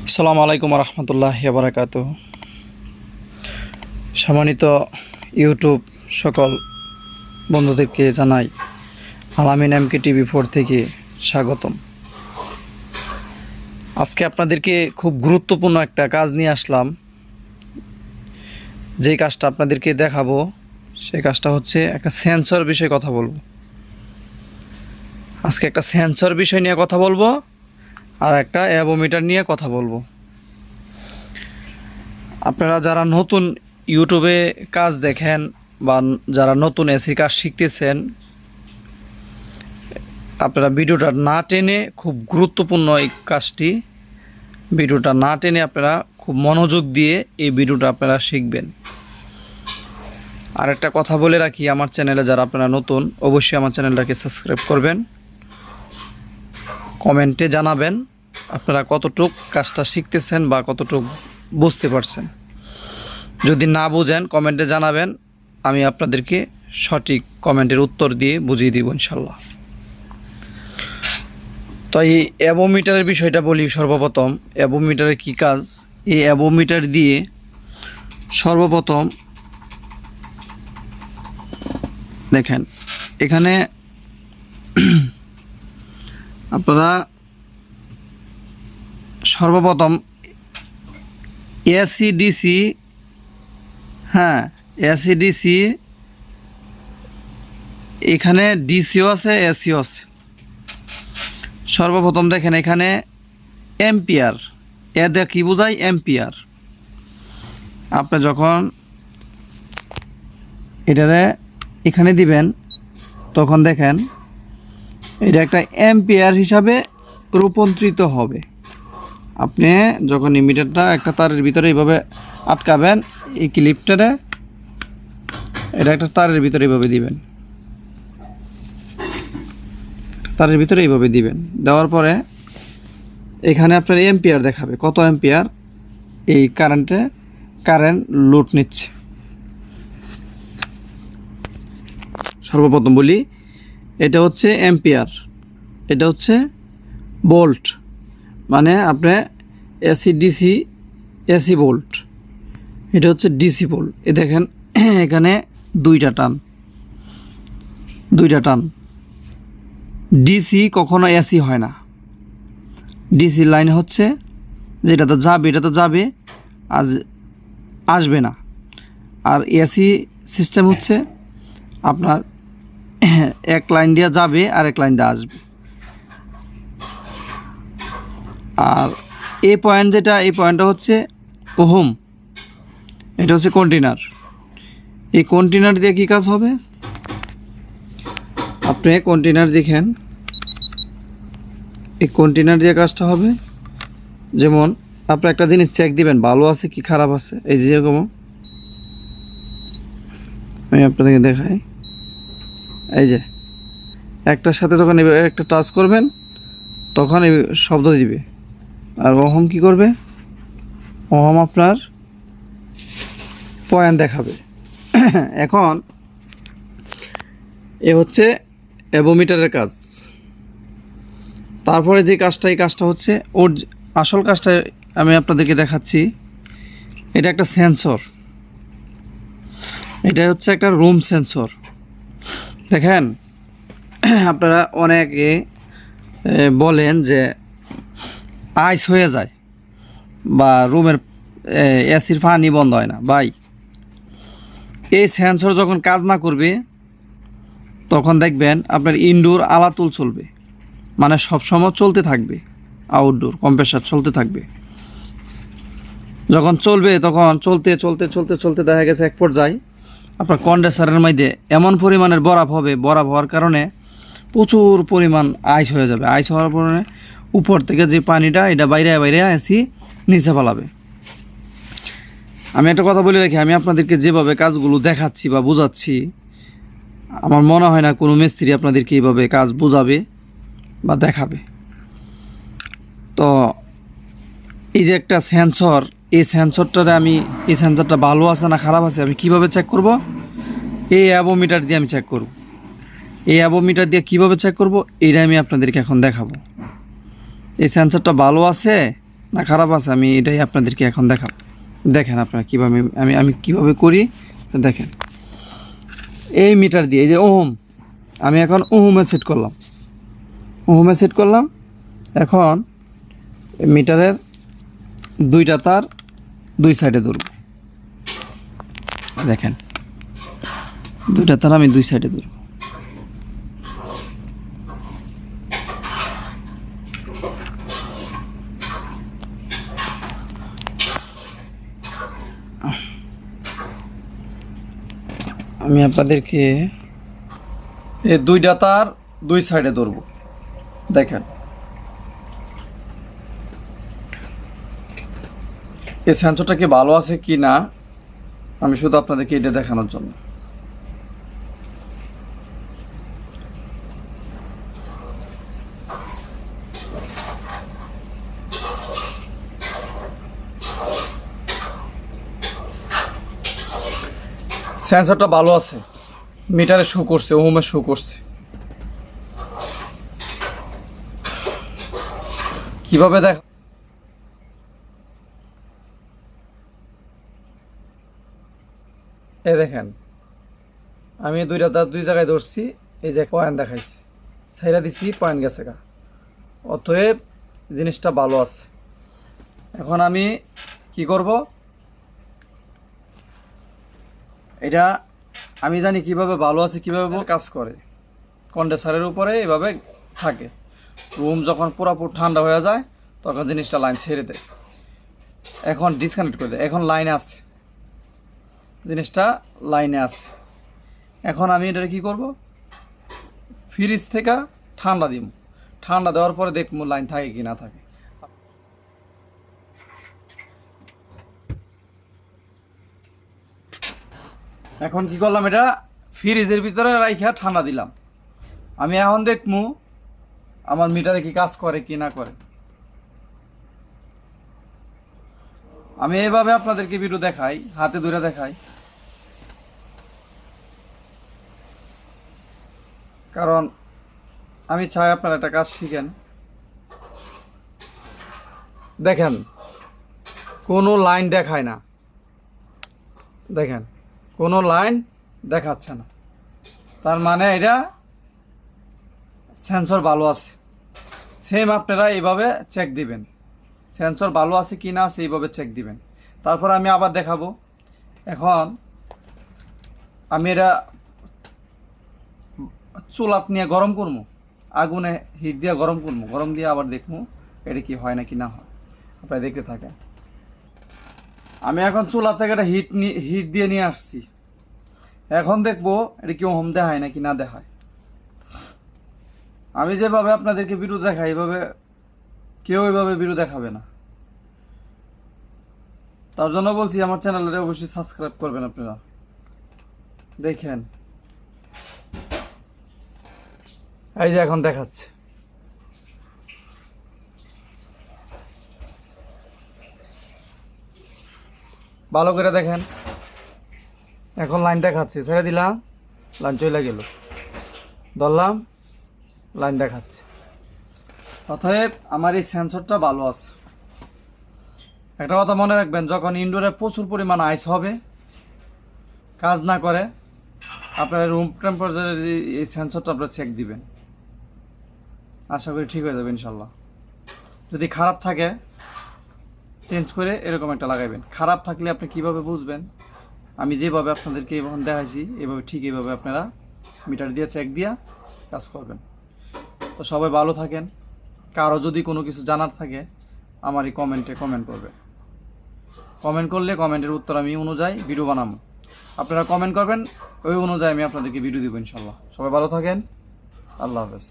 আসসালামু আলাইকুম রহমতুল্লাহি ওয়া বারাকাতুহু। সম্মানিত ইউটিউব সকল বন্ধুদেরকে জানাই আলামিন এমকে টিভি 4 থেকে স্বাগতম। আজকে আপনাদেরকে খুব গুরুত্বপূর্ণ একটা কাজ নিয়ে আসলাম। যেই কাজটা আপনাদেরকে দেখাবো সেই কাজটা হচ্ছে একটা সেন্সর বিষয়ে কথা বলবো। আজকে একটা সেন্সর বিষয় নিয়ে কথা বলবো আর একটা অ্যাভোমিটার নিয়ে কথা বলবো। আপনারা যারা নতুন ইউটিউবে কাজ দেখেন বা যারা নতুন এসি কাজ শিখতেছেন, আপনারা ভিডিওটা না টেনে, খুব গুরুত্বপূর্ণ এই কাজটি, ভিডিওটা না টেনে আপনারা খুব মনোযোগ দিয়ে এই ভিডিওটা আপনারা শিখবেন। আর একটা কথা বলে রাখি, আমার চ্যানেলে যারা আপনারা নতুন, অবশ্যই আমার চ্যানেলটাকে সাবস্ক্রাইব করবেন। কমেন্টে জানাবেন আপনারা কতটুক কাজটা শিখতেছেন বা কতটুক বুঝতে পারছেন। যদি না বুঝেন কমেন্টে জানাবেন, আমি আপনাদেরকে সঠিক কমেন্টের উত্তর দিয়ে বুঝিয়ে দিব ইনশাল্লাহ। তো এই অ্যাভোমিটারের বিষয়টা বলি। সর্বপ্রথম অ্যাভোমিটারের কী কাজ। এই অ্যাভোমিটার দিয়ে সর্বপ্রথম দেখেন, এখানে আপনারা সর্বপ্রথম এসি ডিসি, এসি ডিসি, এখানে ডিসিও আছে এসিও আছে। সর্বপ্রথম দেখেন এখানে এম্পিয়ার, এ কি বোঝায়? এম্পিয়ার। আপনি যখন এটারে এখানে দিবেন তখন দেখেন এটা একটা এম্পিয়ার হিসাবে রূপান্তরিত হবে। আপনি যখন মিটারটা একটা তারের ভিতরে এইভাবে আটকাবেন, এই ক্লিপটারে এটা একটা তারের ভিতরে এইভাবে দিবেন, তারের ভিতরে এইভাবে দিবেন। দেওয়ার পরে এখানে আপনার এম্পিয়ার দেখাবে, কত এম্পিয়ার এই কারেন্ট লোড নিচ্ছে। সর্বপ্রথম বলি, এটা হচ্ছে এম্পিয়ার, এটা হচ্ছে ভোল্ট, মানে আপনি এসি ডিসি, এসি ভোল্ট, এটা হচ্ছে ডিসি ভোল্ট। এ দেখেন এখানে দুইটা টান। ডিসি কখনো এসি হয় না। ডিসি লাইন হচ্ছে যেটাতে যাবে এটাতে যাবে, আজ আসবে না। আর এসি সিস্টেম হচ্ছে আপনার এক লাইন দিয়ে যাবে আর এক লাইন দিয়ে আসবে। আর এই পয়েন্ট যেটা, এই পয়েন্টটা হচ্ছে ওহম, এটা হচ্ছে কন্টেনার। এই কন্টেনার দিয়ে কী কাজ হবে? আপনি কন্টেনার দেখেন, এই কন্টেনার দিয়ে কাজটা হবে। যেমন আপনি একটা জিনিস চেক দিবেন ভালো আছে কি খারাপ আছে। এই যেরকম আমি আপনাদেরকে দেখাই, এই যে একটার সাথে যখন একটা টাচ করবেন তখন এই শব্দ দিবে। আর ওহম কি করবে? ওহম আপনার পয়েন্ট দেখাবে। এখন এ হচ্ছে অ্যাভোমিটারের কাজ। তারপরে যে কাজটা, এই কাজটা হচ্ছে ওর আসল কাজটা আমি আপনাদেরকে দেখাচ্ছি। এটা একটা সেন্সর, এটা হচ্ছে একটা রুম সেন্সর। দেখেন আপনারা অনেকে বলেন যে আইস হয়ে যায় বা রুমের এসির পানি বন্ধ হয় না। ভাই, এই সেন্সর যখন কাজ না করবে তখন দেখবেন আপনার ইনডোর আলাতুল চলবে, মানে সবসময় চলতে থাকবে, আউটডোর কম্প্রেসার চলতে থাকবে। যখন চলবে তখন চলতে চলতে চলতে চলতে দেখা গেছে এক পর্যায়ে আপনার কন্ডেন্সারের মধ্যে এমন পরিমাণের বরফ হবে, বরফ হওয়ার কারণে প্রচুর পরিমাণ আইস হয়ে যাবে। আইস হওয়ার কারণে উপর থেকে যে পানিটা এটা বাইরে বাইরে এসি নিচে ফেলাবে। আমি একটা কথা বলে রাখি, আমি আপনাদেরকে যেভাবে কাজগুলো দেখাচ্ছি বা বোঝাচ্ছি, আমার মনে হয় না কোনো মিস্ত্রি আপনাদেরকে এইভাবে কাজ বোঝাবে বা দেখাবে। তো এই যে একটা সেন্সর, এই সেন্সরটারে আমি, এই সেন্সরটা ভালো আছে না খারাপ আছে আমি কিভাবে চেক করব? এই অ্যাভোমিটার দিয়ে আমি চেক করব। এই অ্যাভোমিটার দিয়ে কিভাবে চেক করব, এইটা আমি আপনাদেরকে এখন দেখাবো। এই সেন্সরটা ভালো আছে না খারাপ আছে, আমি এটাই আপনাদেরকে এখন দেখাব। দেখেন আপনারা কীভাবে আমি কীভাবে করি দেখেন। এই মিটার দিয়ে এই যে ওহম, আমি এখন ওহমে সেট করলাম। এখন মিটারের 2টা তার 2 সাইডে ধরব। দেখেন 2টা তার আমি 2 সাইডে ধরব। আমি আপনাদেরকে এই 2টা তার 2 সাইডে ধরব। দেখেন এই সেন্সরটা কি ভালো আছে কি না, আমি শুধু আপনাদেরকে এটা দেখানোর জন্য। সেন্সরটা ভালো আছে, মিটারে শো করছে, ওহমে শো করছে। কিভাবে দেখ, এই দেখেন আমি 2টা তার 2 জায়গায় ধরছি, এই যে পয়েন্ট দেখাইছি, ছাইরা দিছি, পয়েন্ট গেছে গা। অতএব জিনিসটা ভালো আছে। এখন আমি কি করব, এটা আমি জানি কিভাবে ভালো আছে, কিভাবে কাজ করে। কন্ডেন্সারের উপরে এভাবে থাকে, রুম যখন পুরোপুরি ঠান্ডা হয়ে যায় তখন জিনিসটা লাইন ছেড়ে দেয়। এখন ডিসকানেক্ট করে দেয়, এখন লাইনে আছে, জিনিসটা লাইনে আছে। এখন আমি এটা কি করব, ফ্রিজ থেকে ঠান্ডা দিব, ঠান্ডা দেওয়ার পরে দেখবো লাইন থাকে কি না থাকে। এখন কি করলাম, এটা ফ্রিজের ভিতরে রাইখা ঠান্ডা দিলাম। আমি এখন দেখবো আমার মিটারে কি কাজ করে কি না করে। আমি এইভাবে আপনাদেরকে ভিডিও দেখাই, হাতে ধরে দেখাই, কারণ আমি চাই আপনারা একটা কাজ শিখেন। দেখেন কোনো লাইন দেখায় না, দেখেন কোনো লাইন দেখাচ্ছে না, তার মানে এটা সেন্সর ভালো আছে। সেম আপনারা এইভাবে চেক দিবেন, সেন্সর ভালো আছে কি না আছে এইভাবে চেক দিবেন। তারপর আমি আবার দেখাবো। এখন আমি এটা চুলাত নিয়ে গরম করবো, আগুনে হিট দিয়ে গরম করবো, গরম দিয়ে আবার দেখবো এটা কি হয় না কি না হয়। আপনারা দেখতে থাকেন। আমি এখন চুলা থেকে একটা হিট দিয়ে নিয়ে আসছি। এখন দেখবো এটা কি ওহম দেখায় নাকি না দেখায়। আমি যেভাবে আপনাদেরকে ভিডিও দেখাই এইভাবে কেউ এইভাবে ভিডিও দেখাবে না। তার জন্য বলছি আমার চ্যানেলটা অবশ্যই সাবস্ক্রাইব করবেন আপনারা। দেখেন এই যে এখন দেখাচ্ছে, ভালো করে দেখেন। এখন লাইন দেখাচ্ছে, ছেড়ে দিলাম, লাইন চলে গেল, ধরলাম, লাইন দেখাচ্ছে। অতএব আমার এই সেন্সরটা ভালো আছে। একটা কথা মনে রাখবেন, যখন ইনডোরে প্রচুর পরিমাণ আইস হবে, কাজ না করে, আপনার রুম টেম্পারেচারের এই সেন্সরটা আপনারা চেক দিবেন, আশা করি ঠিক হয়ে যাবে ইনশাল্লাহ। যদি খারাপ থাকে চেঞ্জ করে এরকম একটা লাগাইবেন। খারাপ থাকলে আপনি কিভাবে বুঝবেন, আমি যেভাবে আপনাদেরকে এখন দেখাইছি এইভাবে ঠিক এইভাবে আপনারা মিটার দিয়ে চেক দিয়ে কাজ করবেন। তো সবাই ভালো থাকেন। কারো যদি কোনো কিছু জানার থাকে আমার এই কমেন্টে কমেন্ট করবে, কমেন্ট করলে কমেন্টের উত্তর আমি অনুযায়ী ভিডিও বানাবো। আপনারা কমেন্ট করবেন, ওই অনুযায়ী আমি আপনাদেরকে ভিডিও দিব ইনশাল্লাহ। সবাই ভালো থাকেন, আল্লাহ হাফেজ।